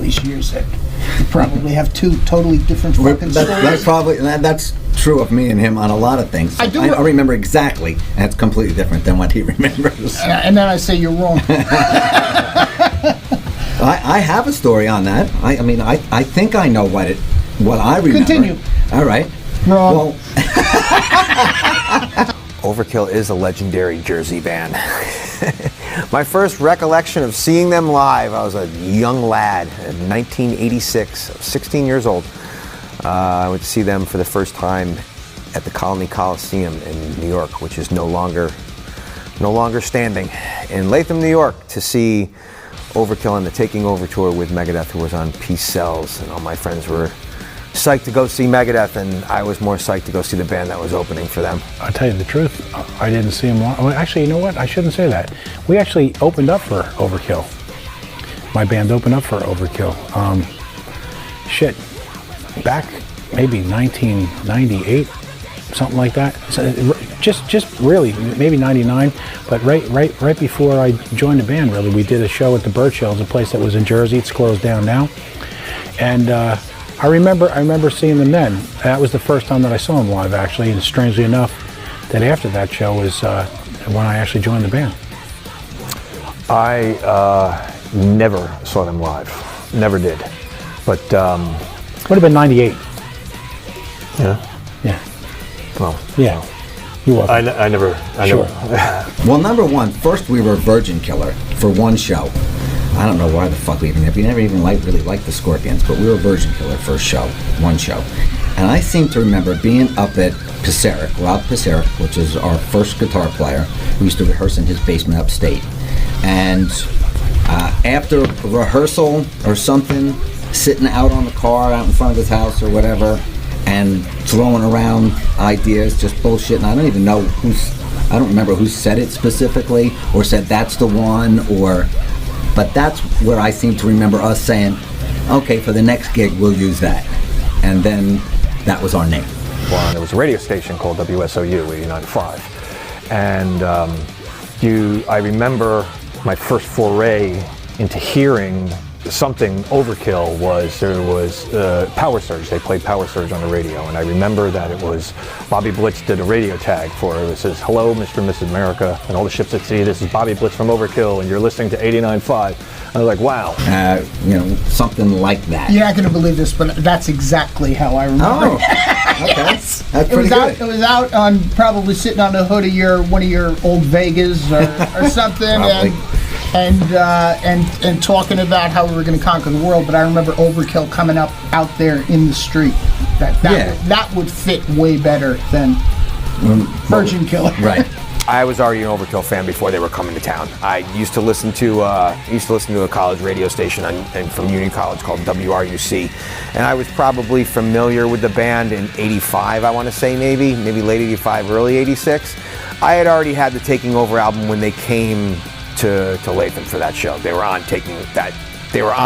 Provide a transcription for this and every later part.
these years that you probably have two totally different fucking stories. That's true of me and him on a lot of things. I remember exactly, and it's completely different than what he remembers. And then I say you're wrong. I have a story on that. I think I know what I remember. Continue. All right. Wrong. Well, Overkill is a legendary Jersey band. My first recollection of seeing them live, I was a young lad in 1986, 16 years old. I went to see them for the first time at the Colony Coliseum in New York, which is no longer standing, in Latham, New York, to see Overkill on the Taking Over tour with Megadeth, who was on Peace Sells, and all my friends were psyched to go see Megadeth, and I was more psyched to go see the band that was opening for them. I'll tell you the truth, I didn't see them long. Actually, you know what? I shouldn't say that. We actually opened up for Overkill. My band opened up for Overkill. Back maybe 1998, something like that. So just really maybe 99, but right before I joined the band, really, we did a show at the Birch Hills, a place that was in Jersey. It's closed down now, and I remember seeing them then. That was the first time that I saw them live, actually, and strangely enough, that after that show was when I actually joined the band. I never saw them live, never did, but would have been 98. Yeah. Well. Yeah. You were. I never. well, number one, first we were Virgin Killer for one show. I don't know why the fuck we never even really liked the Scorpions, but we were Virgin Killer for one show. And I seem to remember being up at Rob Pisaric, which is our first guitar player, who used to rehearse in his basement upstate. And after rehearsal or something, sitting out on the car out in front of his house or whatever, and throwing around ideas, just bullshit. And I don't even know I don't remember who said it specifically, or said that's the one, but that's where I seem to remember us saying, okay, for the next gig, we'll use that. And then that was our name. Well, there was a radio station called WSOU 89.5. And I remember my first foray into hearing something Overkill there was Power Surge. They played Power Surge on the radio, and I remember that it was Bobby Blitz did a radio tag for it. It says, "Hello, Mr. and Mrs. America, and all the ships at sea. This is Bobby Blitz from Overkill, and you're listening to 89.5." I was like, wow. Something like that. You're not going to believe this, but that's exactly how I remember. Oh, okay. Yes. That's pretty good. It was out on, probably sitting on the hood of one of your old Vegas or something, and talking about how we were going to conquer the world. But I remember Overkill coming up out there in the street. That would fit way better than Virgin Killer. Right. I was already an Overkill fan before they were coming to town. I used to listen to a college radio station from Union College called WRUC, and I was probably familiar with the band in '85. I want to say maybe late '85, early '86. I had already had the Taking Over album when they came to Latham for that show. They were on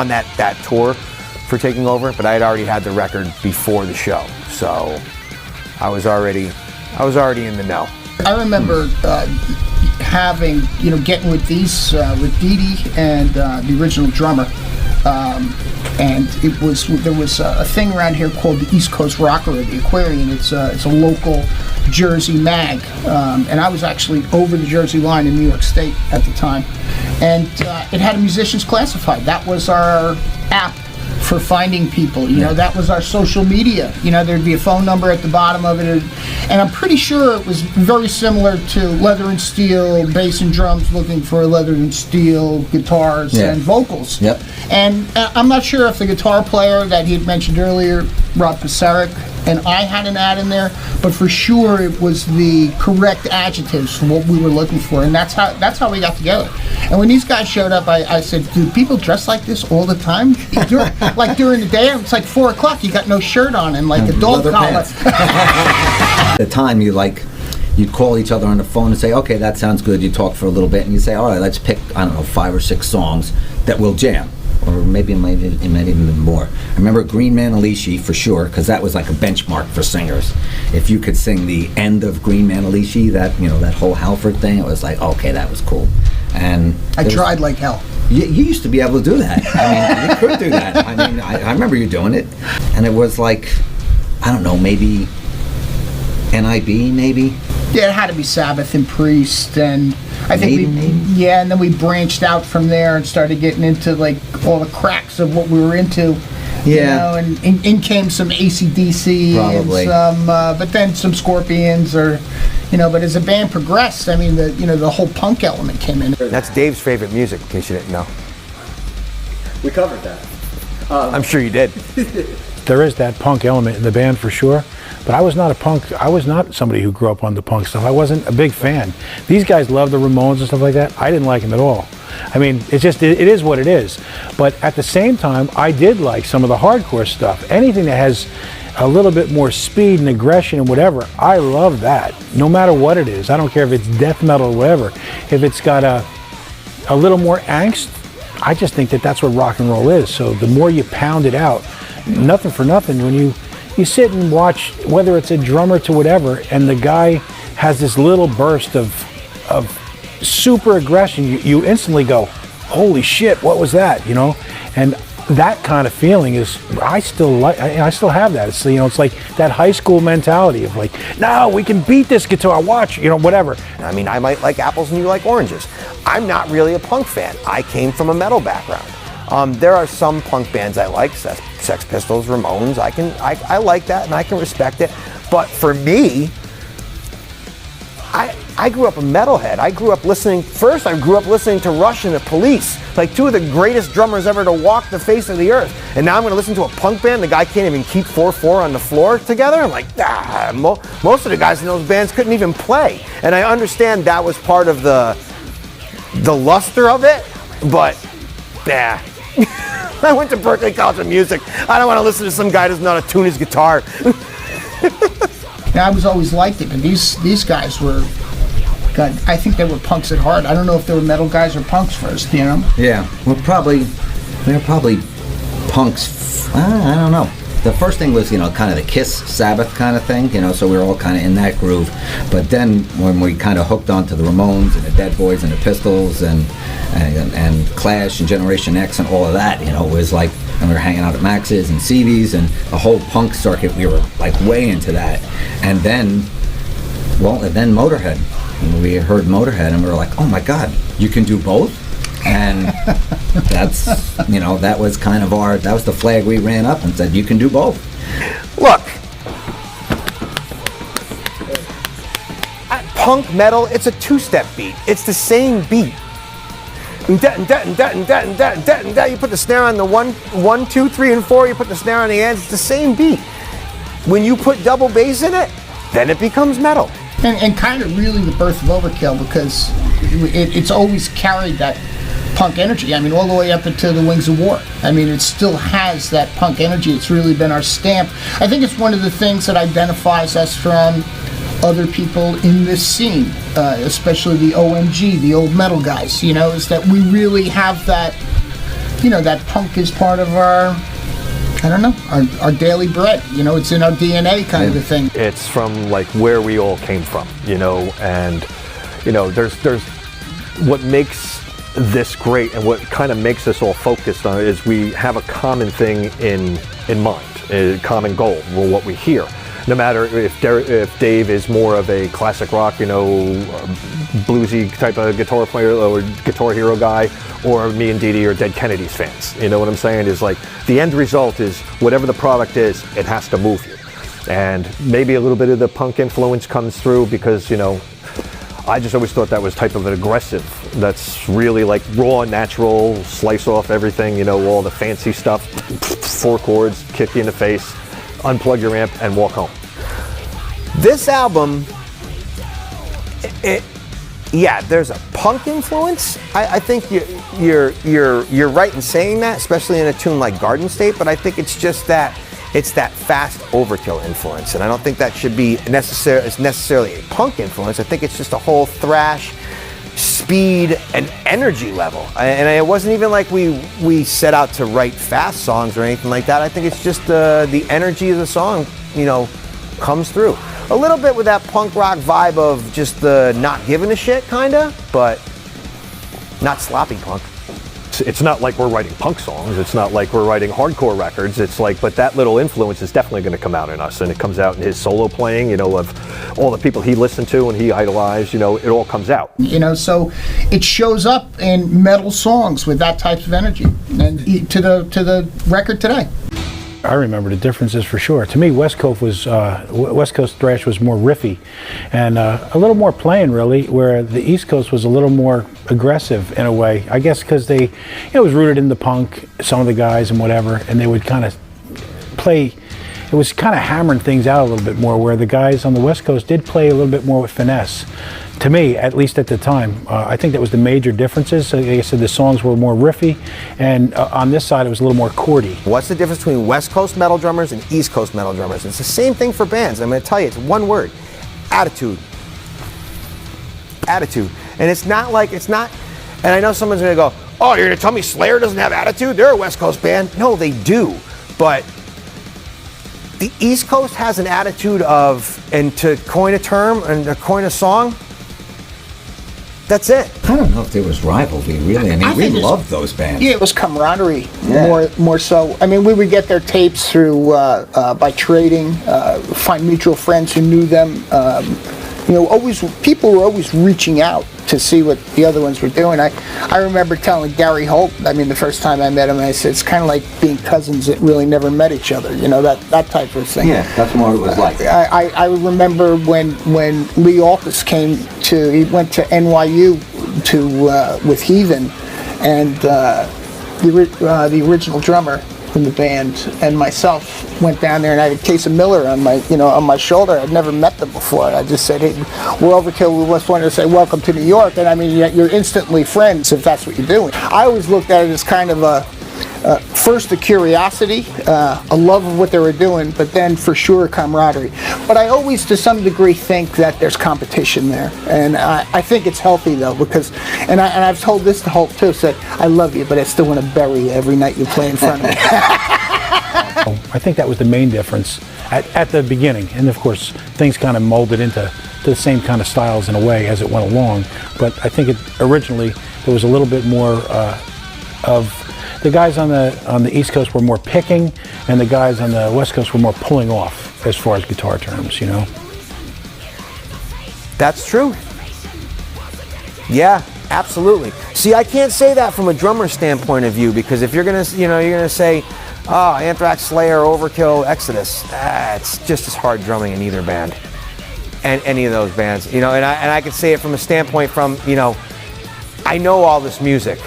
that tour for Taking Over, but I had already had the record before the show, so I was already in the know. I remember getting with with Dee Dee and the original drummer, and there was a thing around here called the East Coast Rocker, or the Aquarian. It's a local Jersey mag, and I was actually over the Jersey line in New York State at the time, and it had a Musicians Classified. That was our app for finding people. That was our social media. There'd be a phone number at the bottom of it, and I'm pretty sure it was very similar to Leather and Steel, bass and drums looking for Leather and Steel guitars and vocals. Yep. And I'm not sure if the guitar player that he had mentioned earlier, Rob Pisaric, and I had an ad in there, but for sure it was the correct adjectives for what we were looking for, and that's how we got together. And when these guys showed up, I said, "Do people dress like this all the time?" During the day, it's like 4 o'clock. You got no shirt on and like a dog collar. At the time, you'd call each other on the phone and say, "Okay, that sounds good." You talk for a little bit, and you say, "All right, let's pick 5 or 6 songs that we'll jam." Or maybe it might even been more. I remember Green Manalishi for sure, because that was like a benchmark for singers. If you could sing the end of Green Manalishi, that whole Halford thing, it was like, okay, that was cool. And I tried like hell. You used to be able to do that. I mean, you could do that. I mean, I remember you doing it, and it was like, I don't know, maybe NIB, maybe. Yeah, it had to be Sabbath and Priest, and I think Maybe. yeah, and then we branched out from there and started getting into like all the cracks of what we were into. You Yeah. know, and in came some AC/DC Probably. and some, but then some Scorpions, or, you know. But as the band progressed, I mean, the whole punk element came in. That's Dave's favorite music, in case you didn't know. We covered that. I'm sure you did. There is that punk element in the band for sure, but I was not a punk. I was not somebody who grew up on the punk stuff. I wasn't a big fan. These guys love the Ramones and stuff like that. I didn't like them at all. I mean, it is what it is. But at the same time, I did like some of the hardcore stuff. Anything that has a little bit more speed and aggression and whatever, I love that. No matter what it is. I don't care if it's death metal or whatever. If it's got a little more angst, I just think that that's what rock and roll is. So the more you pound it out, nothing for nothing, when you sit and watch, whether it's a drummer to whatever, and the guy has this little burst of super aggression, you instantly go, holy shit, what was that, you know? And that kind of feeling is, I still have that. It's, you know, it's like that high school mentality of like, no, we can beat this guitar, watch, you know, whatever. I mean, I might like apples and you like oranges. I'm not really a punk fan. I came from a metal background. There are some punk bands I like, Sex Pistols, Ramones. I like that and I can respect it. But for me, I grew up a metalhead. I grew up listening to Rush and the Police, like two of the greatest drummers ever to walk the face of the earth. And now I'm going to listen to a punk band. The guy can't even keep 4/4 on the floor together. I'm like, most of the guys in those bands couldn't even play. And I understand that was part of the luster of it, but I went to Berklee College of Music. I don't want to listen to some guy who doesn't know how to tune his guitar. And I was always liked it, and these guys were, God, I think they were punks at heart. I don't know if they were metal guys or punks first, you know? Yeah, they're probably punks. I don't know. The first thing was, you know, kind of the Kiss Sabbath kind of thing, you know, so we were all kind of in that groove. But then when we kind of hooked onto the Ramones and the Dead Boys and the Pistols and Clash and Generation X and all of that, you know, it was like, and we were hanging out at Max's and CV's and the whole punk circuit, we were like way into that. And then Motorhead. And we heard Motorhead and we were like, oh my God, you can do both? And that's, you know, that was kind of that was the flag we ran up and said, you can do both. Look, punk metal, it's a two-step beat. It's the same beat. You put the snare on the 1, 2, 3, and 4, you put the snare on the ends, it's the same beat. When you put double bass in it, then it becomes metal. And kind of really the birth of Overkill, because it's always carried that punk energy. I mean, all the way up into the Wings of War. I mean, it still has that punk energy. It's really been our stamp. I think it's one of the things that identifies us from other people in this scene, especially the OMG, the old metal guys, you know, is that we really have that, you know, that punk is part of our, I don't know, our daily bread. You know, it's in our DNA kind of a thing. It's from like where we all came from, you know, and you know, there's what makes this great and what kind of makes us all focused on it is we have a common thing in mind, a common goal, well, what we hear. No matter if Dave is more of a classic rock, you know, bluesy type of guitar player or Guitar Hero guy, or me and Dee Dee are Dead Kennedys fans. You know what I'm saying? Is like the end result is whatever the product is, it has to move you. And maybe a little bit of the punk influence comes through because, you know, I just always thought that was type of an aggressive. That's really like raw, natural, slice off everything, you know, all the fancy stuff, 4 chords, kick you in the face, unplug your amp and walk home. This album, yeah, there's a punk influence. I think you're right in saying that, especially in a tune like Garden State. But I think it's just that it's that fast Overkill influence, and I don't think that should be necessarily a punk influence. I think it's just a whole thrash, speed, and energy level. And it wasn't even like we set out to write fast songs or anything like that. I think it's just the energy of the song, you know, comes through. A little bit with that punk rock vibe of just the not giving a shit, kinda, but not sloppy punk. it's not like we're writing punk songs. It's not like we're writing hardcore records. It's like, but that little influence is definitely going to come out in us, and it comes out in his solo playing. You know, of all the people he listened to and he idolized. You know, it all comes out. You know, so it shows up in metal songs with that type of energy, and to the record today. I remember the differences for sure. To me, West Coast thrash was more riffy and a little more playing, really, where the East Coast was a little more aggressive in a way. I guess because they, it was rooted in the punk, some of the guys and whatever, and they would kind of play. It was kind of hammering things out a little bit more, where the guys on the West Coast did play a little bit more with finesse. To me, at least at the time, I think that was the major differences. So, like I said, the songs were more riffy, and on this side, it was a little more chordy. What's the difference between West Coast metal drummers and East Coast metal drummers? It's the same thing for bands. I'm going to tell you, it's one word: attitude. Attitude. And it's not, and I know someone's going to go, oh, you're going to tell me Slayer doesn't have attitude? They're a West Coast band. No, they do. But the East Coast has an attitude of, and to coin a term and to coin a song, that's it. I don't know if there was rivalry, really. I mean, we loved those bands. Yeah, it was camaraderie, more so. I mean, we would get their tapes through by trading, find mutual friends who knew them. You know, people were always reaching out to see what the other ones were doing. I remember telling Gary Holt, I mean, the first time I met him, I said, it's kind of like being cousins that really never met each other, you know, that type of thing. Yeah, that's what it was like. I remember when Lee Altus he went to NYU with Heathen, and the original drummer from the band and myself went down there, and I had a case of Miller on my shoulder. I'd never met them before. I just said, hey, we're Overkill. We just wanted to say welcome to New York. And I mean, you're instantly friends if that's what you're doing. I always looked at it as kind of first a curiosity, a love of what they were doing, but then for sure camaraderie. But I always, to some degree, think that there's competition there, and I think it's healthy though, because, and I've told this to Holt too, said, I love you, but I still want to bury you every night you play in front of me. I think that was the main difference at the beginning, and of course things kind of molded into the same kind of styles in a way as it went along. But I think originally there was a little bit more of the guys on the East Coast were more picking, and the guys on the West Coast were more pulling off as far as guitar terms, you know. That's true. Yeah, absolutely. See, I can't say that from a drummer standpoint of view, because if you're gonna say, oh, Anthrax, Slayer, Overkill, Exodus, it's just as hard drumming in either band, and any of those bands, you know. And I could say it from a standpoint from, you know, I know all this music.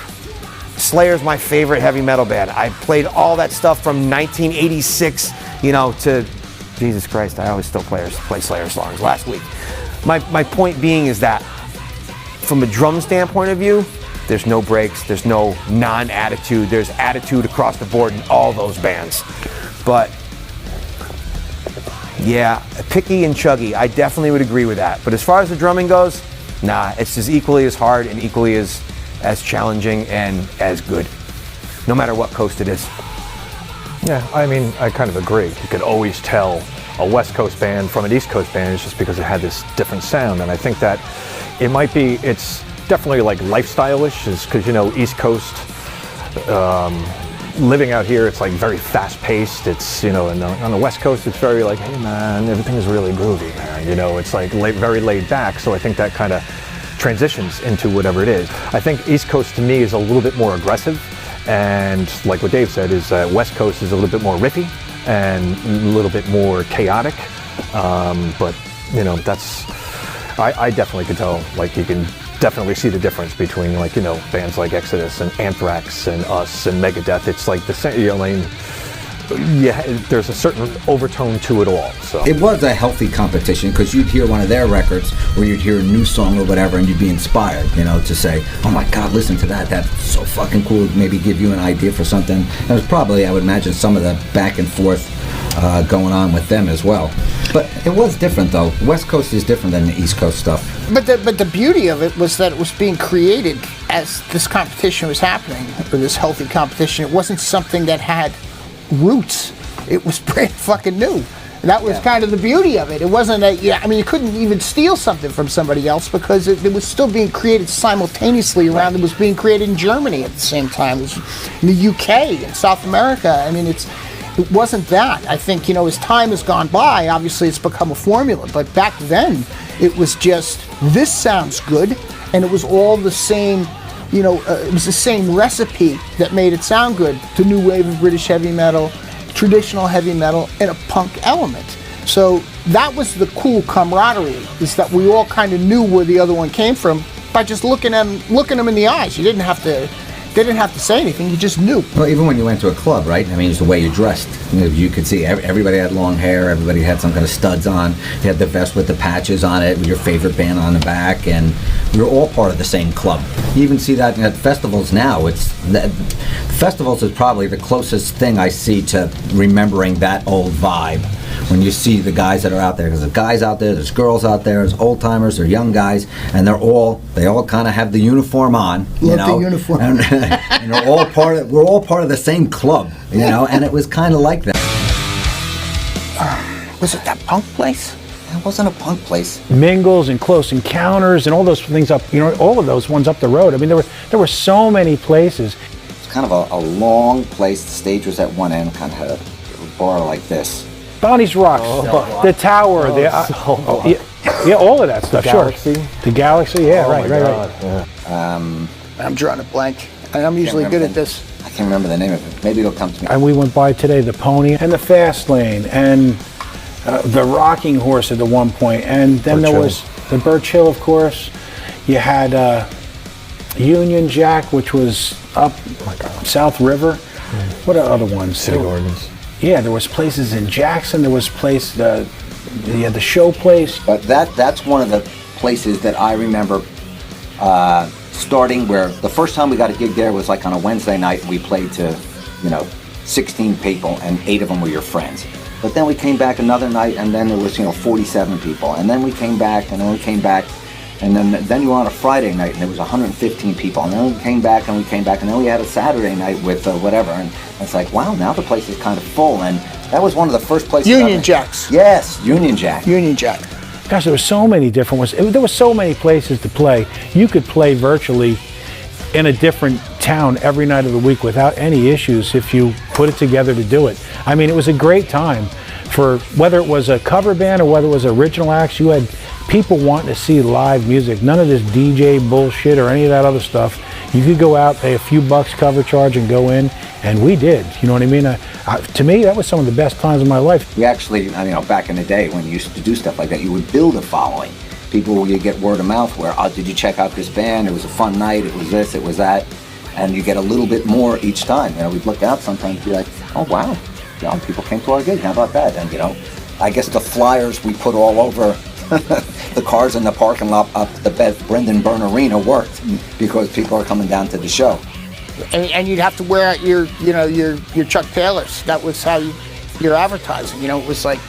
Slayer's my favorite heavy metal band. I played all that stuff from 1986, you know, to Jesus Christ. I always still play Slayer songs. Last week, my point being is that from a drum standpoint of view, there's no breaks, there's no non-attitude, there's attitude across the board in all those bands. But yeah, picky and chuggy, I definitely would agree with that. But as far as the drumming goes, nah, it's just equally as hard and equally as challenging and as good, no matter what coast it is. Yeah, I mean, I kind of agree. You could always tell a West Coast band from an East Coast band is just because it had this different sound. And I think that it's definitely like lifestyle-ish, is because, you know, East Coast, living out here, it's like very fast-paced. It's, you know, and on the West Coast, it's very like, hey man, everything is really groovy, man. You know, it's like very laid back. So I think that kind of transitions into whatever it is. I think East Coast to me is a little bit more aggressive, and like what Dave said, is West Coast is a little bit more riffy and a little bit more chaotic. But you know, I definitely could tell, like you can definitely see the difference between, like, you know, bands like Exodus and Anthrax and Us and Megadeth. It's like the same, you know, I mean, yeah, there's a certain overtone to it all. So it was a healthy competition, because you'd hear one of their records or you'd hear a new song or whatever, and you'd be inspired, you know, to say, oh my God, listen to that, that's so fucking cool. Maybe give you an idea for something. There was probably, I would imagine, some of the back and forth going on with them as well. But it was different though. West Coast is different than the East Coast stuff. But the beauty of it was that it was being created as this competition was happening, or this healthy competition. It wasn't something that had roots. It was brand fucking new. And that was kind of the beauty of it. It wasn't that, you couldn't even steal something from somebody else because it was still being created simultaneously around. It was being created in Germany at the same time. It was in the UK and South America. It wasn't that. I think, as time has gone by, obviously it's become a formula. But back then, it was just, this sounds good. And it was all the same, it was the same recipe that made it sound good. The new wave of British heavy metal, traditional heavy metal, and a punk element. So that was the cool camaraderie, is that we all kind of knew where the other one came from by just looking them in the eyes. You didn't have to. They didn't have to say anything. You just knew. Well, even when you went to a club, right? It's the way you dressed. You could see everybody had long hair. Everybody had some kind of studs on. You had the vest with the patches on it, with your favorite band on the back, and we were all part of the same club. You even see that at festivals now. Festivals is probably the closest thing I see to remembering that old vibe. When you see the guys that are out there, because there's guys out there, there's girls out there, there's old timers, there's young guys, and they all kind of have the uniform on. The uniform. And we're all part of the same club, and it was kind of like that. Was it that punk place? It wasn't a punk place. Mingles and Close Encounters and all those things up, all of those ones up the road. There were so many places. It's kind of a long place. The stage was at one end, kind of had a bar like this. Bonnie's Rocks, the Tower, all of that stuff. Galaxy? Sure. The Galaxy, yeah, right. Yeah. I'm drawing a blank. I'm usually good at this. I can't remember the name of it. Maybe it'll come to me. And we went by today the Pony and the Fast Lane and the Rocking Horse at the one point, and then there was the Birch Hill, of course. You had Union Jack, which was up South River. What are other ones? City Gardens. Yeah, there was places in Jackson. There was the show place. But that's one of the places that I remember starting, where the first time we got a gig there was like on a Wednesday night, and we played to 16 people, and 8 of them were your friends. But then we came back another night, and then there was 47 people, and then we came back, and then we came back, and then you were on a Friday night, and there was 115 people, and then we came back, and then we had a Saturday night with whatever, and it's like, wow, now the place is kind of full. And that was one of the first places. Union Jacks. Yes, Union Jack. Union Jack. Gosh, there were so many different ones. There were so many places to play. You could play virtually in a different town every night of the week without any issues if you put it together to do it. It was a great time for whether it was a cover band or whether it was original acts. You had people wanting to see live music. None of this DJ bullshit or any of that other stuff. You could go out, pay a few bucks cover charge, and go in, and we did. You know what I mean? To me, that was some of the best times of my life. We actually, back in the day when you used to do stuff like that, you would build a following. People, you get word of mouth where, did you check out this band? It was a fun night. It was this, it was that. And you get a little bit more each time. We'd look out sometimes and be like, oh, wow. People came to our gig. How about that? And, I guess the flyers we put all over the cars in the parking lot up the Brendan Byrne Arena worked because people are coming down to the show. And you'd have to wear out your Chuck Taylors. That was how your advertising. It was like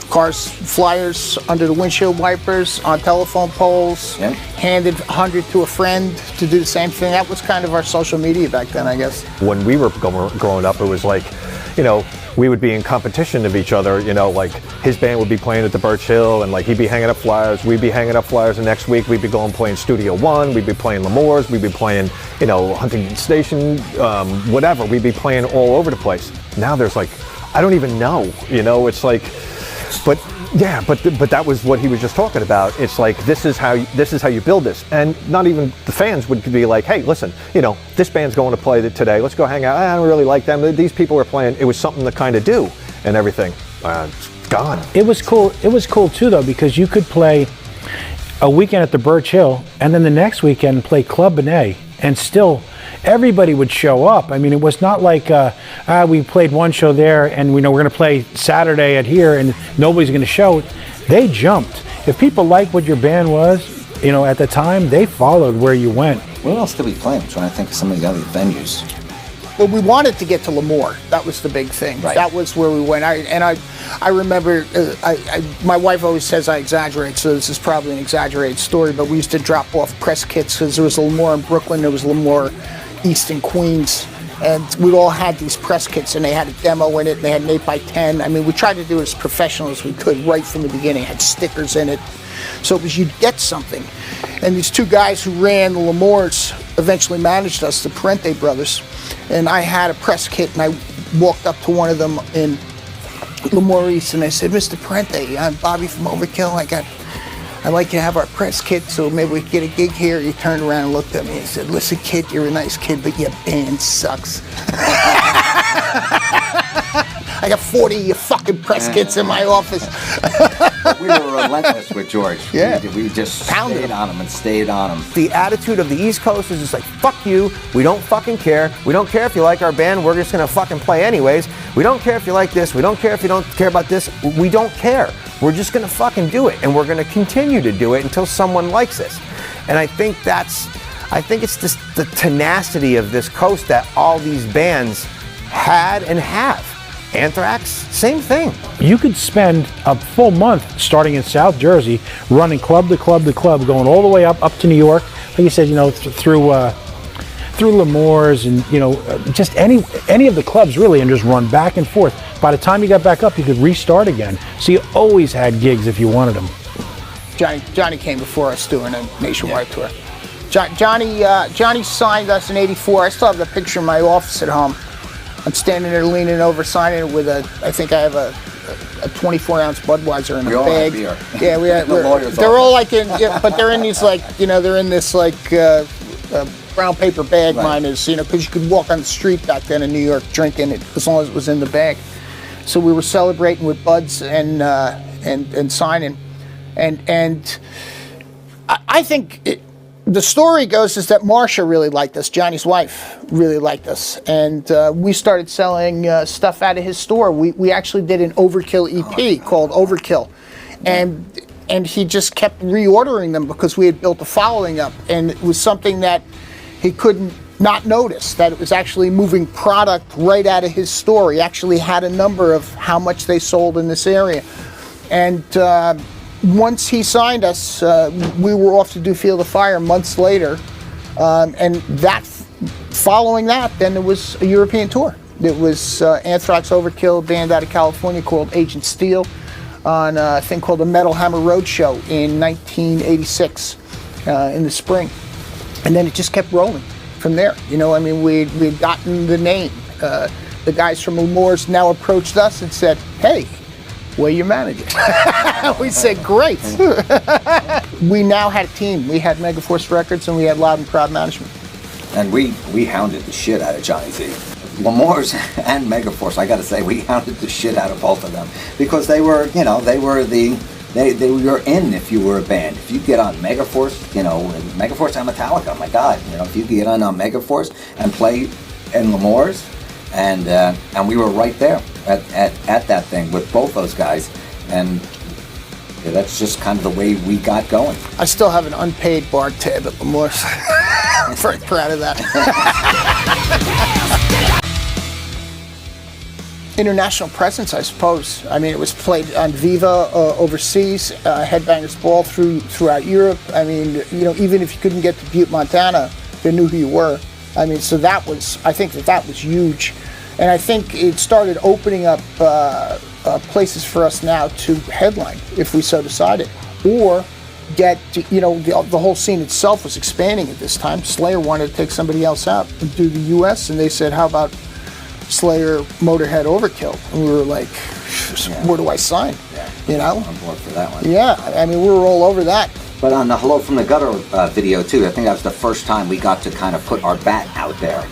cars, flyers under the windshield wipers, on telephone poles, handed 100 to a friend to do the same thing. That was kind of our social media back then, I guess. When we were growing up, it was like, we would be in competition of each other, like his band would be playing at the Birch Hill, and like he'd be hanging up flyers, we'd be hanging up flyers, and next week we'd be going playing Studio One, we'd be playing L'Amour's, we'd be playing, Huntington Station, whatever, we'd be playing all over the place. Now there's like, I don't even know, it's like, but that was what he was just talking about. It's like, this is how you build this. And not even the fans would be like, hey, listen, this band's going to play today. Let's go hang out. I don't really like them. These people are playing. It was something to kind of do and everything. It's gone. It was cool. It was cool too, though, because you could play a weekend at the Birch Hill and then the next weekend play Club Benet, and still everybody would show up. It was not like we played one show there and we're going to play Saturday at here and nobody's going to show. They jumped. If people liked what your band was, at the time, they followed where you went. Where else did we play? I'm trying to think of some of the other venues. Well, we wanted to get to L'Amour. That was the big thing. Right. That was where we went. I remember, my wife always says I exaggerate, so this is probably an exaggerated story, but we used to drop off press kits because there was L'Amour in Brooklyn, there was L'Amour East in Queens, And we all had these press kits, and they had a demo in it, and they had an 8x10. I mean, we tried to do it as professional as we could right from the beginning. It had stickers in it. So it was, you'd get something. And these two guys who ran the Lemores eventually managed us, the Parente brothers. And I had a press kit, and I walked up to one of them in Lemoore East, and I said, Mr. Parente, I'm Bobby from Overkill. I'd like to have our press kit, so maybe we could get a gig here. He turned around and looked at me and said, listen, kid, you're a nice kid, but your band sucks. I got 40 of your fucking press kits in my office. We were relentless with George. Yeah. We just Pounded stayed him. on him and stayed on him. The attitude of the East Coast is just like, fuck you, we don't fucking care. We don't care if you like our band, we're just gonna fucking play anyways. We don't care if you like this, we don't care if you don't care about this, we don't care. We're just gonna fucking do it, and we're gonna continue to do it until someone likes us. And I think it's just the tenacity of this coast that all these bands had and have. Anthrax, same thing. You could spend a full month starting in South Jersey, running club to club to club, going all the way up to New York. Like you said, through Lemore's and just any of the clubs really, and just run back and forth. By the time you got back up, you could restart again. So you always had gigs if you wanted them. Johnny came before us doing a nationwide tour. Johnny signed us in '84. I still have the picture in my office at home. I'm standing there leaning over, signing it with I think I have a 24-ounce Budweiser in a We all bag. have beer. Yeah, lawyers they're all all like but they're in these they're in this brown paper bag. Right. Mine is, because you could walk on the street back then in New York drinking it as long as it was in the bag. So we were celebrating with buds and signing, and I think the story goes is that Marcia really liked us. Johnny's wife really liked us, and we started selling stuff out of his store. We actually did an Overkill EP called Overkill, and he just kept reordering them because we had built a following up, and it was something that he couldn't not notice, that it was actually moving product right out of his store. He actually had a number of how much they sold in this area, and once he signed us, we were off to do Field of Fire months later, and following that, then there was a European tour. It was Anthrax Overkill, a band out of California called Agent Steel, on a thing called the Metal Hammer Roadshow in 1986 in the spring, and then it just kept rolling from there. We'd gotten the name. The guys from Lemore's now approached us and said, "Hey, we're your manager." We said, "Great." We now had a team. We had Megaforce Records and we had Loud and Proud Management. And we hounded the shit out of Johnny Z. Lemore's and Megaforce, I gotta say, we hounded the shit out of both of them. Because they were in if you were a band. If you get on Megaforce, Megaforce and Metallica, my God, if you get on Megaforce and play in Lemore's, and we were right there at that thing with both those guys, and that's just kind of the way we got going. I still have an unpaid bar tab at Lemore's. I'm very proud of that. International presence, I suppose. I mean, it was played on Viva overseas, Headbangers Ball throughout Europe. I mean, even if you couldn't get to Butte, Montana, they knew who you were. I mean, so I think that was huge. And I think it started opening up places for us now to headline, if we so decided. Or get, the whole scene itself was expanding at this time. Slayer wanted to take somebody else out and do the U.S., and they said, how about Slayer, Motorhead, Overkill? And we were like, where do I sign? Yeah, I'm on board for that one. Yeah, I mean, we were all over that. But on the Hello from the Gutter video too, I think that was the first time we got to kind of put our bat out there,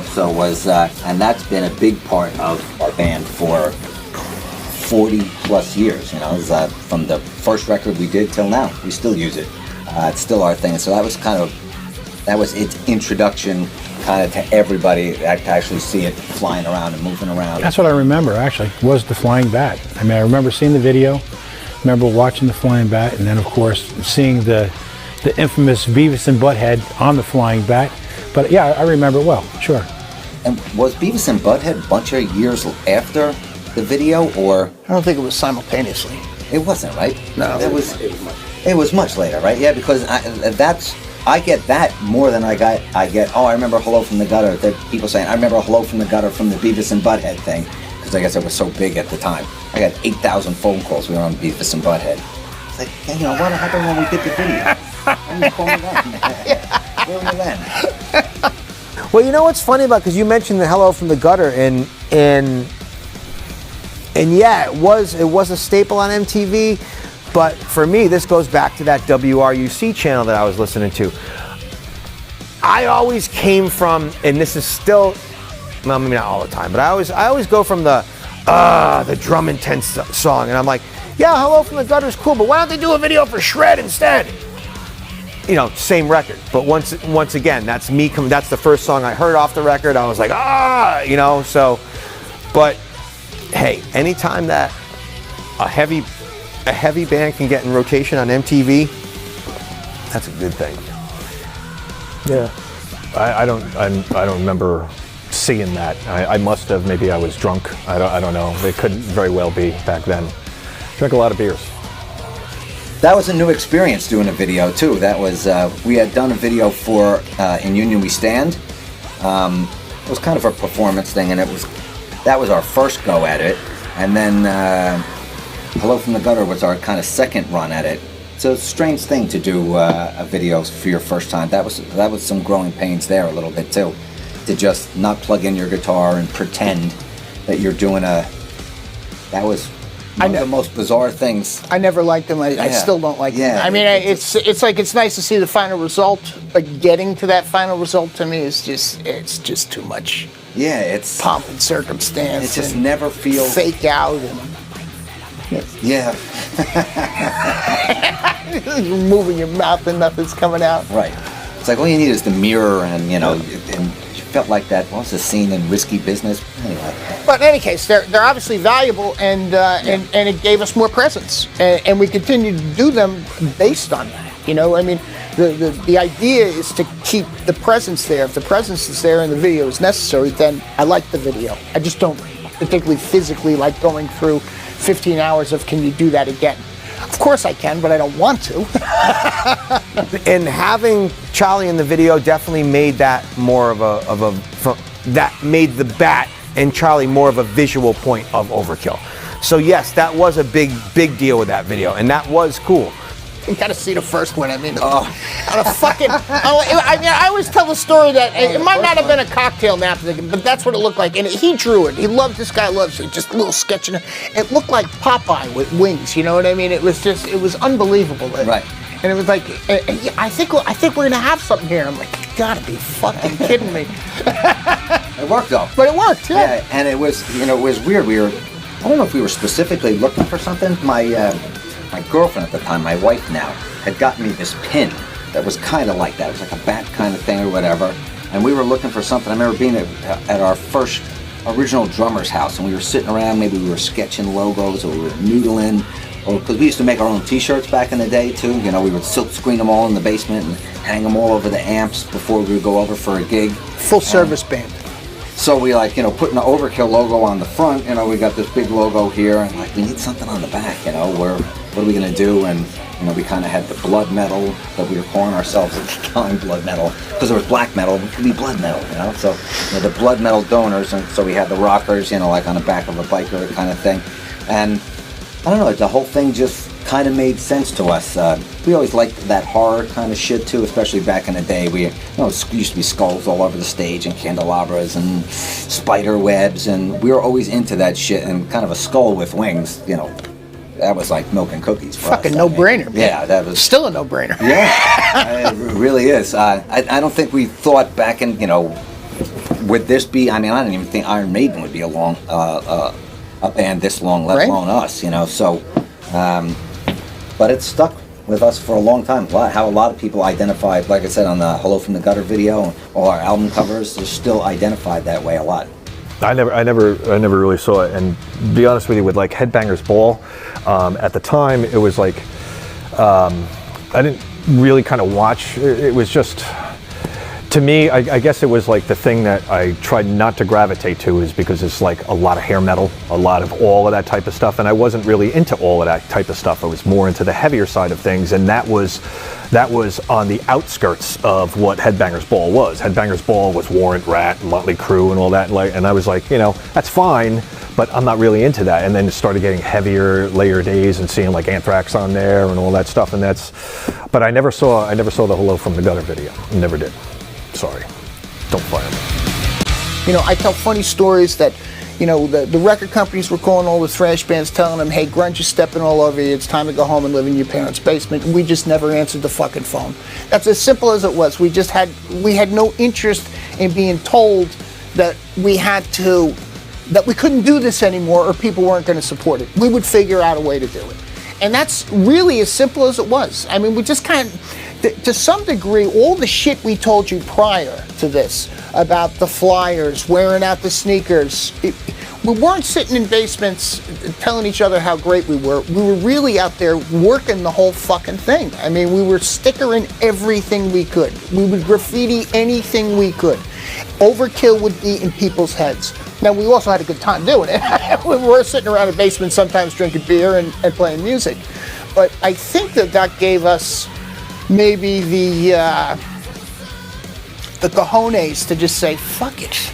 so it was, and that's been a big part of our band for 40 plus years, from the first record we did till now. We still use it. It's still our thing. So that was its introduction kind of to everybody that to actually see it flying around and moving around. That's what I remember, actually, was the flying bat. I mean, I remember seeing the video, remember watching the flying bat, and then, of course, seeing the infamous Beavis and Butthead on the flying bat. But yeah, I remember it well, sure. And was Beavis and Butthead a bunch of years after the video, or? I don't think it was simultaneously. It wasn't, right? No. It was much later, right? Yeah, because I get that more than I get, oh, I remember Hello from the Gutter. That people saying, I remember Hello from the Gutter from the Beavis and Butthead thing, because I guess it was so big at the time. I got 8,000 phone calls. We were on Beavis and Butthead. It's like, hey, what happened when we did the video? Why you call me then? Where were you then? Well, you know what's funny about, because you mentioned the Hello from the Gutter, and yeah, it was a staple on MTV. But for me, this goes back to that WRUC channel that I was listening to. I always came from, and this is still, well, maybe not all the time, but I always go from the drum intense song, and I'm like, yeah, Hello from the Gutter is cool, but why don't they do a video for Shred instead? You know, same record, but once again, that's me. That's the first song I heard off the record. I was like, you know. So, but hey, anytime that a heavy band can get in rotation on MTV, that's a good thing. Yeah, I don't remember seeing that. I must have. Maybe I was drunk. I don't know. It couldn't very well be back then. Drank a lot of beers. That was a new experience doing a video too. That was we had done a video for In Union We Stand. It was kind of a performance thing, and that was our first go at it. And then Hello from the Gutter was our kind of second run at it. It's a strange thing to do a video for your first time. That was some growing pains there a little bit too, to just not plug in your guitar and pretend that you're doing that was one of the most bizarre things. I never liked them. I still don't like them. I mean, it's like, it's nice to see the final result, but getting to that final result to me is just too much. Yeah, it's pomp and circumstance. It just never feels fake out and yeah. You're moving your mouth and nothing's coming out. Right. It's like all you need is the mirror, and you know, and you felt like that. What was the scene in Risky Business? Anyway. But in any case, they're obviously valuable, and it gave us more presence, and we continue to do them based on that. You know, I mean, the idea is to keep the presence there. If the presence is there and the video is necessary, then I like the video. I just don't particularly physically like going through 15 hours of, can you do that again? Of course I can, but I don't want to. And having Charlie in the video definitely made that more of that made the Bat and Charlie more of a visual point of Overkill. So yes, that was a big deal with that video, and that was cool. You gotta see the first one. I mean, on a fucking. I mean, I always tell the story that it might not have been a cocktail napkin, but that's what it looked like. And he drew it. He loved, this guy loves it. Just a little sketch. It looked like Popeye with wings. You know what I mean? It was unbelievable. Right. And it was like, I think we're gonna have something here. I'm like, you gotta be fucking kidding me. It worked though. But it worked, yeah. Yeah, and it was weird. I don't know if we were specifically looking for something. My girlfriend at the time, my wife now, had gotten me this pin that was kind of like that. It was like a bat kind of thing or whatever. And we were looking for something. I remember being at our first original drummer's house, and we were sitting around. Maybe we were sketching logos, or we were noodling, or because we used to make our own T-shirts back in the day too. You know, we would silk screen them all in the basement and hang them all over the amps before we would go over for a gig. Full service band. So we putting the Overkill logo on the front, we got this big logo here, and we need something on the back, what are we going to do? And, we kind of had the blood metal that we were calling ourselves at the time, blood metal, because there was black metal, it could be blood metal, So, the blood metal donors, and so we had the rockers, like on the back of a biker kind of thing. And, I don't know, the whole thing just kind of made sense to us. We always liked that horror kind of shit too, especially back in the day. It used to be skulls all over the stage and candelabras and spider webs, and we were always into that shit. And kind of a skull with wings, that was like milk and cookies for fucking us. No-brainer. Yeah, that was still a no-brainer. Yeah, it really is. I don't think we thought back in, would this be? I mean, I didn't even think Iron Maiden would be a band this long, let alone us. So. But it stuck with us for a long time. How a lot of people identified, like I said, on the Hello from the Gutter video, all our album covers, they're still identified that way a lot. I never really saw it, and to be honest with you, with Headbangers Ball, at the time it was like I didn't really kind of watch. It was just, to me, I guess it was like the thing that I tried not to gravitate to, is because it's like a lot of hair metal, a lot of all of that type of stuff, and I wasn't really into all of that type of stuff. I was more into the heavier side of things, and that was that was on the outskirts of what Headbangers Ball was. Headbangers Ball was Warrant, Rat, Motley Crue, and all that. And I was like, that's fine, but I'm not really into that. And then it started getting heavier later days and seeing like Anthrax on there and all that stuff. But I never saw the Hello from the Gutter video. Never did. Sorry. Don't fire me. I tell funny stories that, the record companies were calling all the thrash bands, telling them, hey, grunge is stepping all over you, it's time to go home and live in your parents' basement, and we just never answered the fucking phone. That's as simple as it was. We had no interest in being told that that we couldn't do this anymore or people weren't going to support it. We would figure out a way to do it. And that's really as simple as it was. I mean, we just to some degree, all the shit we told you prior to this about the flyers, wearing out the sneakers, we weren't sitting in basements telling each other how great we were. We were really out there working the whole fucking thing. I mean, we were stickering everything we could. We would graffiti anything we could. Overkill would be in people's heads. Now, we also had a good time doing it. We were sitting around a basement sometimes drinking beer and playing music. But I think that gave us maybe the cojones to just say, fuck it.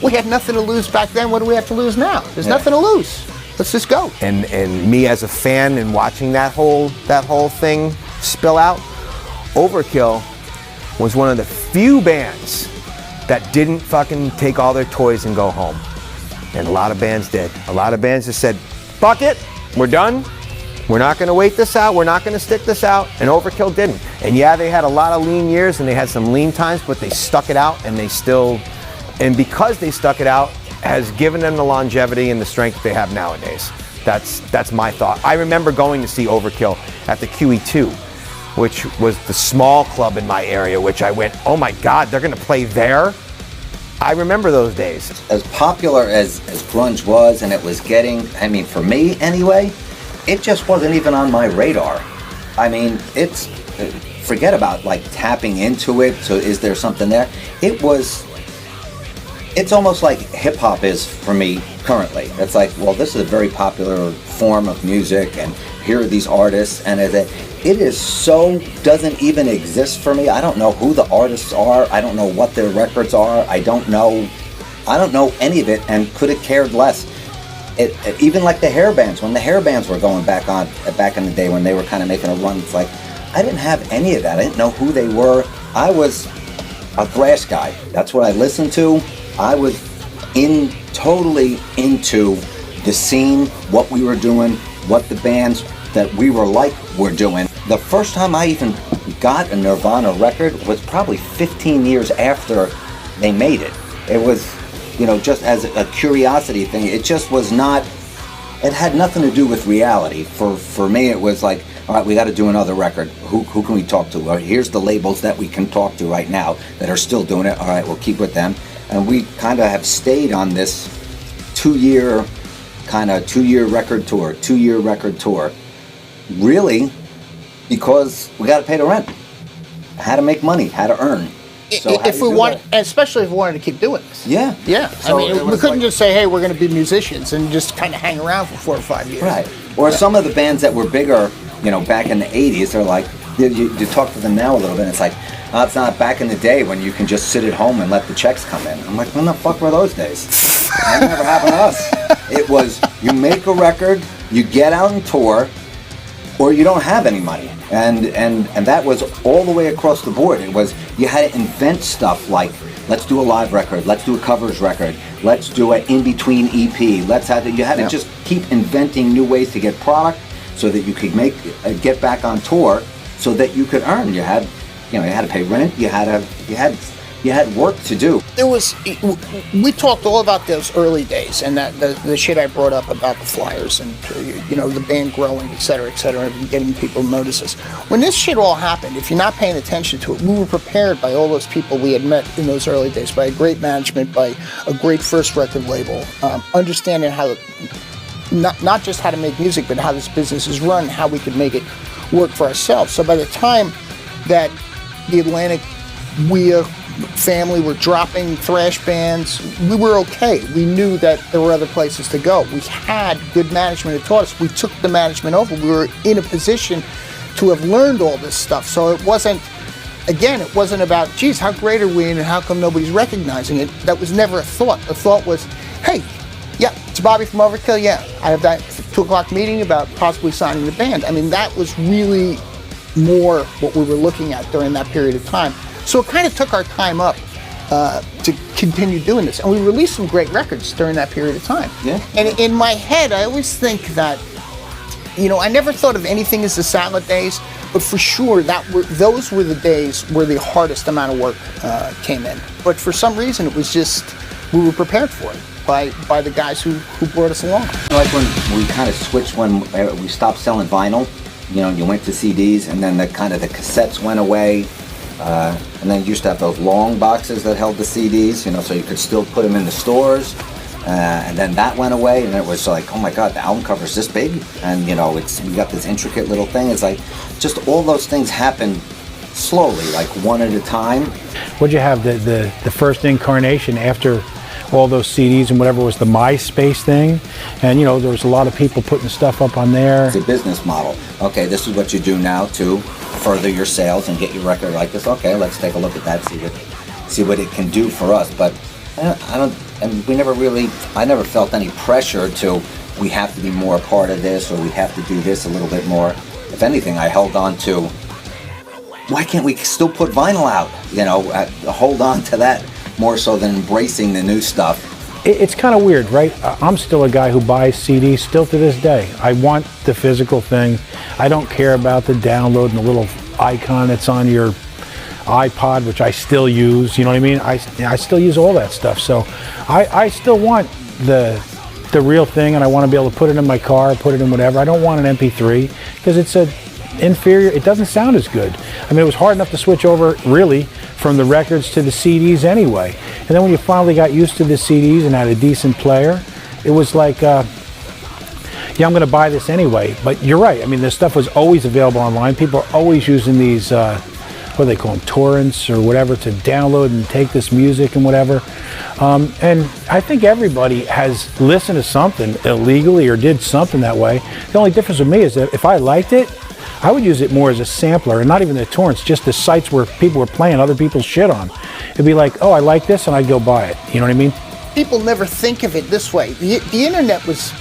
We had nothing to lose back then. What do we have to lose now? There's nothing to lose. Let's just go. And me as a fan and watching that whole thing spill out, Overkill was one of the few bands that didn't fucking take all their toys and go home. And a lot of bands did. A lot of bands just said, fuck it, we're done. We're not gonna wait this out, we're not gonna stick this out, and Overkill didn't. And yeah, they had a lot of lean years and they had some lean times, but they stuck it out and because they stuck it out, has given them the longevity and the strength they have nowadays. That's my thought. I remember going to see Overkill at the QE2, which was the small club in my area, which I went, oh my God, they're gonna play there? I remember those days. As popular as grunge was, and it was getting, for me anyway, it just wasn't even on my radar. Forget about like tapping into it, so is there something there? It's almost like hip hop is for me currently. It's like, well, this is a very popular form of music, and here are these artists, and it is so doesn't even exist for me. I don't know who the artists are. I don't know what their records are. I don't know any of it, and could have cared less. Even like the hair bands, when the hair bands were going back in the day when they were kind of making a run, it's like, I didn't have any of that. I didn't know who they were. I was a thrash guy. That's what I listened to. I was totally into the scene, what we were doing, what the bands that we were like were doing. The first time I even got a Nirvana record was probably 15 years after they made it. It was, just as a curiosity thing. It just was not, it had nothing to do with reality. For me, it was like, all right, we got to do another record. Who can we talk to? Here's the labels that we can talk to right now that are still doing it. All right, we'll keep with them. And we kind of have stayed on this two-year record tour. Really, because we got to pay the rent. Had to make money, had to earn. So if we want, especially if we wanted to keep doing this. Yeah. Yeah. So we couldn't just say, hey, we're going to be musicians and just kind of hang around for 4 or 5 years. Right. Or some of the bands that were bigger, back in the 80s, they're like, you talk to them now a little bit, and it's like, it's not back in the day when you can just sit at home and let the checks come in. I'm like, when the fuck were those days? That never happened to us. It was, you make a record, you get out and tour, or you don't have any money. And that was all the way across the board. It was, you had to invent stuff like, let's do a live record, let's do a covers record, let's do an in-between EP, you had to just keep inventing new ways to get product so that you could get back on tour so that you could earn. You had to pay rent, you had work to do. We talked all about those early days and that the shit I brought up about the flyers and the band growing, et cetera, and getting people to notice us. When this shit all happened, if you're not paying attention to it, we were prepared by all those people we had met in those early days, by a great management, by a great first record label, understanding how not just how to make music, but how this business is run, how we could make it work for ourselves. So by the time that the Atlantic family were dropping thrash bands, we were okay. We knew that there were other places to go. We had good management that taught us. We took the management over. We were in a position to have learned all this stuff. So it wasn't about, geez, how great are we and how come nobody's recognizing it? That was never a thought. The thought was, hey, yeah, it's Bobby from Overkill, yeah. I have that 2 o'clock meeting about possibly signing the band. I mean, that was really more what we were looking at during that period of time. So it kind of took our time up to continue doing this. And we released some great records during that period of time. Yeah. And in my head, I always think that, I never thought of anything as the salad days, but for sure those were the days where the hardest amount of work came in. But for some reason, it was just, we were prepared for it by the guys who brought us along. Like when we kind of switched, when we stopped selling vinyl, you went to CDs, and then the cassettes went away. And then you used to have those long boxes that held the CDs, so you could still put them in the stores. And then that went away, and it was like, oh my God, the album cover's this big, and we got this intricate little thing. It's like, just all those things happen slowly, like one at a time. What'd you have, the first incarnation after all those CDs and whatever was the MySpace thing? And there was a lot of people putting stuff up on there. It's a business model. Okay, this is what you do now to further your sales and get your record like this. Okay, let's take a look at that, see what it can do for us. But I never felt any pressure to, we have to be more a part of this, or we have to do this a little bit more. If anything, I held on to, why can't we still put vinyl out? Hold on to that more so than embracing the new stuff. It's kind of weird, right? I'm still a guy who buys CDs still to this day. I want the physical thing. I don't care about the download and the little icon that's on your iPod, which I still use. You know what I mean? I still use all that stuff. So I still want the real thing, and I want to be able to put it in my car, put it in whatever. I don't want an MP3 because it's inferior. It doesn't sound as good. I mean, it was hard enough to switch over, really, from the records to the CDs anyway. And then when you finally got used to the CDs and had a decent player, it was like, yeah, I'm going to buy this anyway. But you're right. I mean, this stuff was always available online. People are always using these, what do they call them, torrents or whatever, to download and take this music and whatever. And I think everybody has listened to something illegally or did something that way. The only difference with me is that if I liked it, I would use it more as a sampler, and not even the torrents, just the sites where people were playing other people's shit on. It'd be like, oh, I like this, and I'd go buy it. You know what I mean? People never think of it this way. The internet was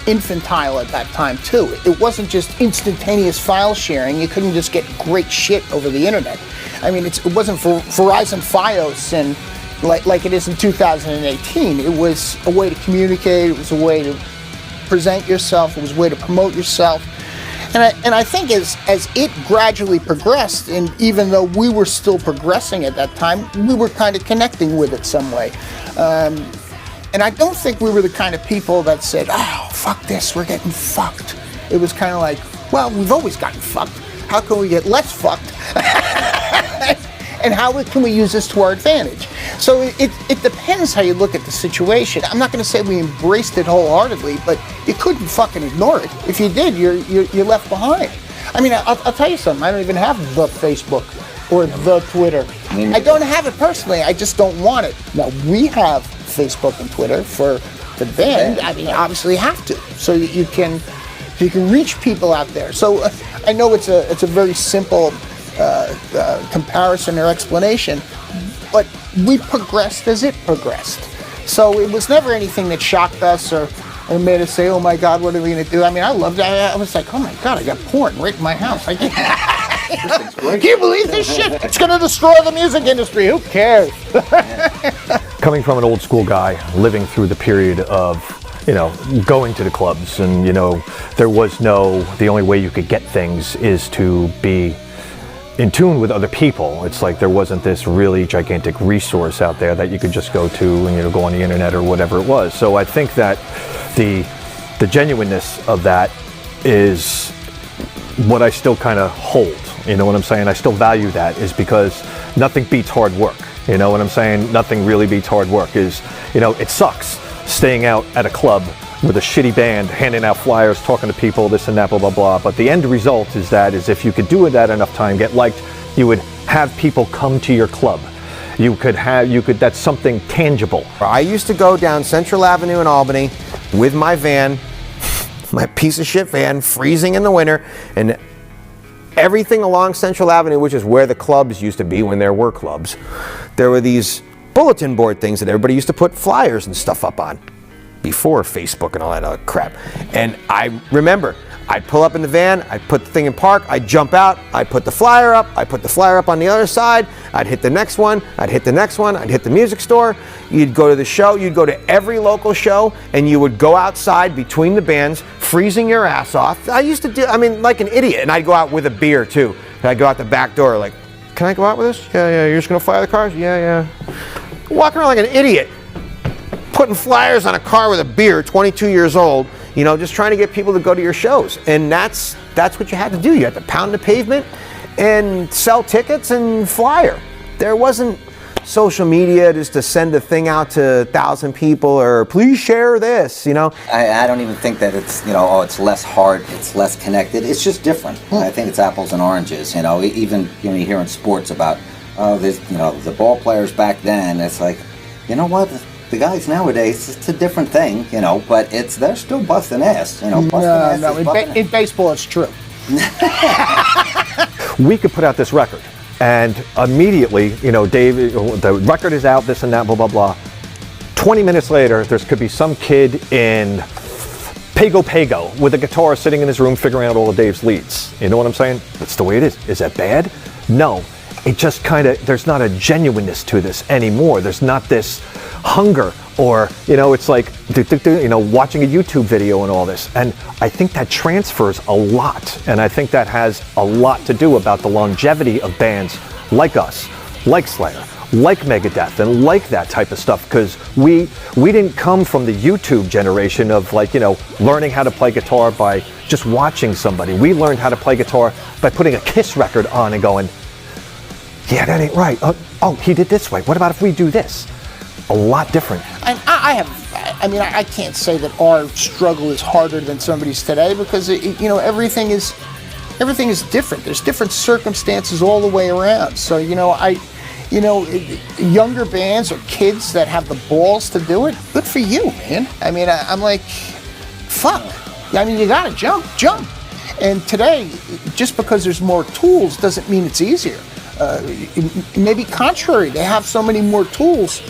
infantile at that time too. It wasn't just instantaneous file sharing. You couldn't just get great shit over the internet. I mean, it wasn't for Verizon Fios and like it is in 2018. It was a way to communicate. It was a way to present yourself. It was a way to promote yourself. And I think as it gradually progressed, and even though we were still progressing at that time, we were kind of connecting with it some way. And I don't think we were the kind of people that said, oh, fuck this, we're getting fucked. It was kind of like, well, we've always gotten fucked. How can we get less fucked? And how can we use this to our advantage? So it depends how you look at the situation. I'm not going to say we embraced it wholeheartedly, but you couldn't fucking ignore it. If you did, you're left behind. I mean, I'll tell you something. I don't even have the Facebook or the Twitter. I don't have it personally. I just don't want it. Now, we have Facebook and Twitter for the band. I mean, you obviously have to, so that you can reach people out there. So I know it's a very simple comparison or explanation, but we progressed as it progressed. So it was never anything that shocked us or made us say, oh my God, what are we going to do? I mean, I loved it. I was like, oh my God, I got porn right in my house. Can you believe this shit? It's going to destroy the music industry. Who cares? Coming from an old school guy, living through the period of, going to the clubs, and, there was the only way you could get things is to be in tune with other people. It's like there wasn't this really gigantic resource out there that you could just go to and go on the internet or whatever it was. So I think that the genuineness of that is what I still kind of hold. You know what I'm saying? I still value that, is because nothing beats hard work. You know what I'm saying? Nothing really beats hard work. It sucks staying out at a club with a shitty band, handing out flyers, talking to people, this and that, blah, blah, blah. But the end result is if you could do it that enough time, get liked, you would have people come to your club. That's something tangible. I used to go down Central Avenue in Albany with my van, my piece of shit van, freezing in the winter, and everything along Central Avenue, which is where the clubs used to be when there were clubs, there were these bulletin board things that everybody used to put flyers and stuff up on before Facebook and all that other crap. And I remember, I'd pull up in the van, I'd put the thing in park, I'd jump out, I'd put the flyer up, I'd put the flyer up on the other side, I'd hit the next one, I'd hit the next one, I'd hit the music store, you'd go to the show, you'd go to every local show, and you would go outside between the bands, freezing your ass off. I used to do, I mean, like an idiot, and I'd go out with a beer too. And I'd go out the back door like, can I go out with this? Yeah, you're just gonna fire the cars? Yeah. Walking around like an idiot, putting flyers on a car with a beer, 22 years old, you know, just trying to get people to go to your shows. And that's what you had to do. You had to pound the pavement and sell tickets and flyer. There wasn't social media just to send a thing out to 1,000 people or please share this, you know. I don't even think that it's, you know, oh, it's less hard, it's less connected. It's just different. I think it's apples and oranges, you know. Even, you know, you hear in sports about, oh, there's, you know, the ball players back then. It's like, you know what? The guys nowadays, it's a different thing, you know, but they're still busting ass, you know. In baseball, it's true. We could put out this record, and immediately, you know, Dave, the record is out, this and that, blah, blah, blah. 20 minutes later, there could be some kid in Pago with a guitar sitting in his room figuring out all of Dave's leads. You know what I'm saying? That's the way it is. Is that bad? No. It just kind of, there's not a genuineness to this anymore. There's not this hunger or, you know, it's like, you know, watching a YouTube video and all this. And I think that transfers a lot. And I think that has a lot to do about the longevity of bands like us, like Slayer, like Megadeth, and like that type of stuff. Because we didn't come from the YouTube generation of, like, you know, learning how to play guitar by just watching somebody. We learned how to play guitar by putting a Kiss record on and going, yeah, that ain't right. Oh, he did this way. What about if we do this? A lot different. And I can't say that our struggle is harder than somebody's today because, you know, everything is different. There's different circumstances all the way around. So, you know, younger bands or kids that have the balls to do it, good for you, man. I mean, I'm like, fuck. I mean, you gotta jump. And today, just because there's more tools doesn't mean it's easier. Maybe contrary, they have so many more tools,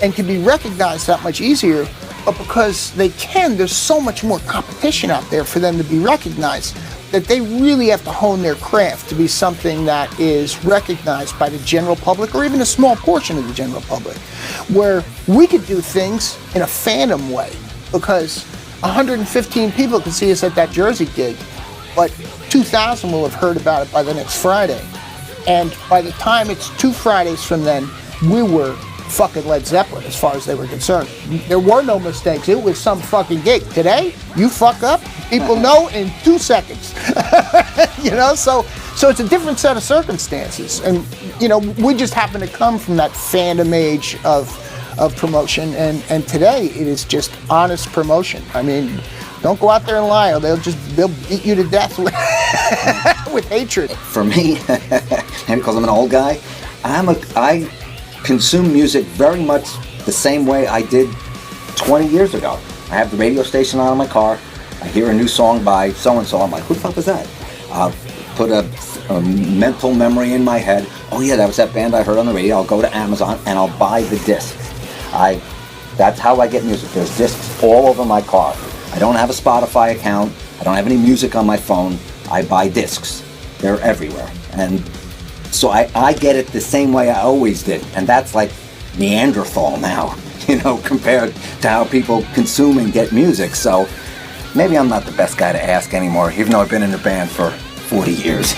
and can be recognized that much easier. But because they can, there's so much more competition out there for them to be recognized that they really have to hone their craft to be something that is recognized by the general public or even a small portion of the general public. Where we could do things in a fandom way because 115 people can see us at that Jersey gig, but 2,000 will have heard about it by the next Friday. And by the time it's 2 Fridays from then, we were fucking Led Zeppelin as far as they were concerned. There were no mistakes. It was some fucking gig. Today, you fuck up, people know in 2 seconds. You know, so it's a different set of circumstances. And, you know, we just happen to come from that fandom age of promotion. And today, it is just honest promotion. I mean, don't go out there and lie, or they'll beat you to death with hatred. For me, and because I'm an old guy, I consume music very much the same way I did 20 years ago. I have the radio station on in my car. I hear a new song by so-and-so. I'm like, who the fuck was that? I'll put a mental memory in my head. Oh yeah, that was that band I heard on the radio. I'll go to Amazon and I'll buy the disc. That's how I get music. There's discs all over my car. I don't have a Spotify account. I don't have any music on my phone. I buy discs. They're everywhere. And so I get it the same way I always did. And that's like Neanderthal now, you know, compared to how people consume and get music. So maybe I'm not the best guy to ask anymore, even though I've been in the band for 40 years.